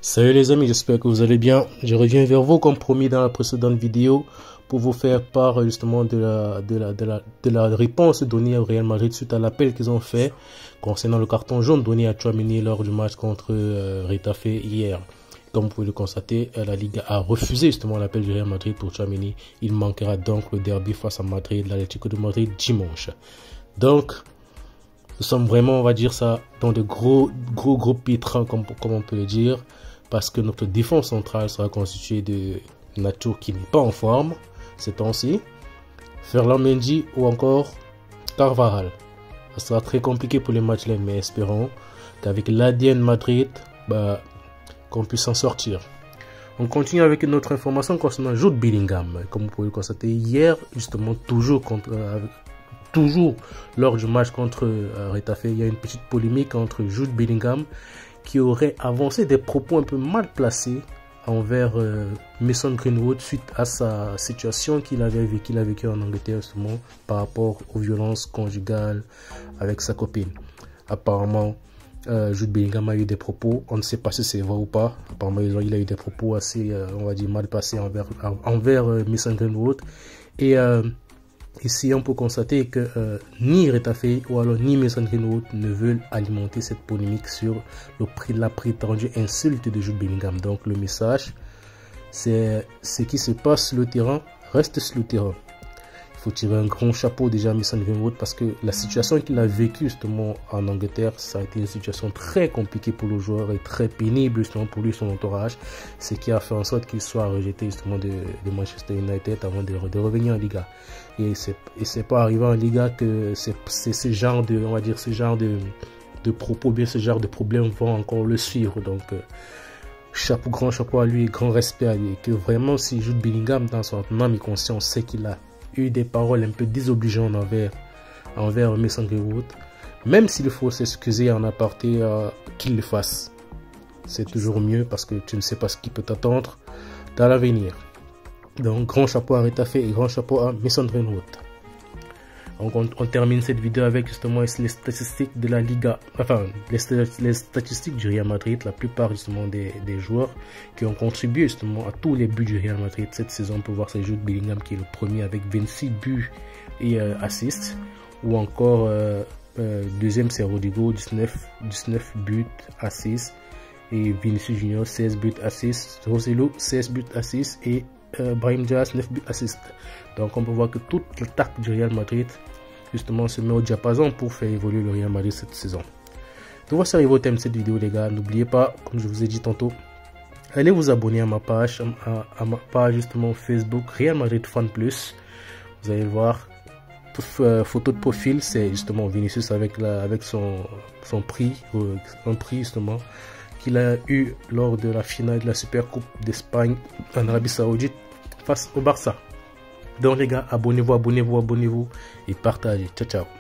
Salut les amis, j'espère que vous allez bien. Je reviens vers vous comme promis dans la précédente vidéo pour vous faire part justement de la réponse donnée au Real Madrid suite à l'appel qu'ils ont fait concernant le carton jaune donné à Tchouaméni lors du match contre Retafe hier. Comme vous pouvez le constater, la Liga a refusé justement l'appel du Real Madrid pour Tchouaméni. Il manquera donc le derby face à Madrid, l'Atlético de Madrid dimanche. Donc, nous sommes vraiment, on va dire ça, dans de gros pétrins, comme on peut le dire, parce que notre défense centrale sera constituée de Nacho qui n'est pas en forme ces temps-ci, Ferland Mendy ou encore Carvajal. Ça sera très compliqué pour les matchs là, mais espérons qu'avec l'ADN Madrid, qu'on puisse s'en sortir. On continue avec une autre information concernant Jude Bellingham. Comme vous pouvez le constater, hier, justement, toujours lors du match contre Retafe, il y a une petite polémique entre Jude Bellingham qui aurait avancé des propos un peu mal placés envers Mason Greenwood suite à sa situation qu'il a vécue en Angleterre justement par rapport aux violences conjugales avec sa copine. Apparemment, Jude Bellingham a eu des propos, on ne sait pas si c'est vrai ou pas. Apparemment, il a eu des propos assez, on va dire, mal passés envers Mason Greenwood. Et ici, on peut constater que ni Retafe ou alors ni Mason Greenwood ne veulent alimenter cette polémique sur la prétendue insulte de Jude Bellingham. Donc le message, c'est ce qui se passe sur le terrain, reste sur le terrain. Il faut tirer un grand chapeau déjà à Mason Greenwood parce que la situation qu'il a vécue justement en Angleterre, ça a été une situation très compliquée pour le joueur et très pénible justement pour lui et son entourage. Ce qui a fait en sorte qu'il soit rejeté justement de Manchester United avant de revenir en Liga. Et c'est pas arrivé en Liga que c'est ce genre de, on va dire, ce genre de propos, bien ce genre de problèmes vont encore le suivre. Donc grand chapeau à lui, grand respect à lui. Et que vraiment si Jude Bellingham dans son âme et conscience sait qu'il a eu des paroles un peu désobligeantes envers Mason Greenwood, même s'il faut s'excuser en aparté, qu'il le fasse. C'est toujours mieux parce que tu ne sais pas ce qui peut t'attendre dans l'avenir. Donc grand chapeau à Retafe et grand chapeau à Mason Greenwood. Donc on termine cette vidéo avec justement les statistiques de la Liga, enfin les statistiques du Real Madrid, la plupart justement des joueurs qui ont contribué justement à tous les buts du Real Madrid cette saison. On peut voir c'est Jude Bellingham qui est le premier avec 26 buts et assists, ou encore deuxième c'est Rodrigo, 19 buts, assists, et Vinicius Junior 16 buts, assists, Roselu 16 buts, assists, et Brahim Diaz 9 buts, assists. Donc on peut voir que toute l'attaque du Real Madrid justement se met au diapason pour faire évoluer le Real Madrid cette saison. Donc voici arrivé au thème de cette vidéo les gars. N'oubliez pas, comme je vous ai dit tantôt, allez vous abonner à ma page, justement Facebook Real Madrid Fan Plus. Vous allez voir, photo de profil, c'est justement Vinicius avec son prix, un prix justement qu'il a eu lors de la finale de la Super Coupe d'Espagne en Arabie Saoudite face au Barça. Donc les gars, abonnez-vous et partagez. Ciao ciao.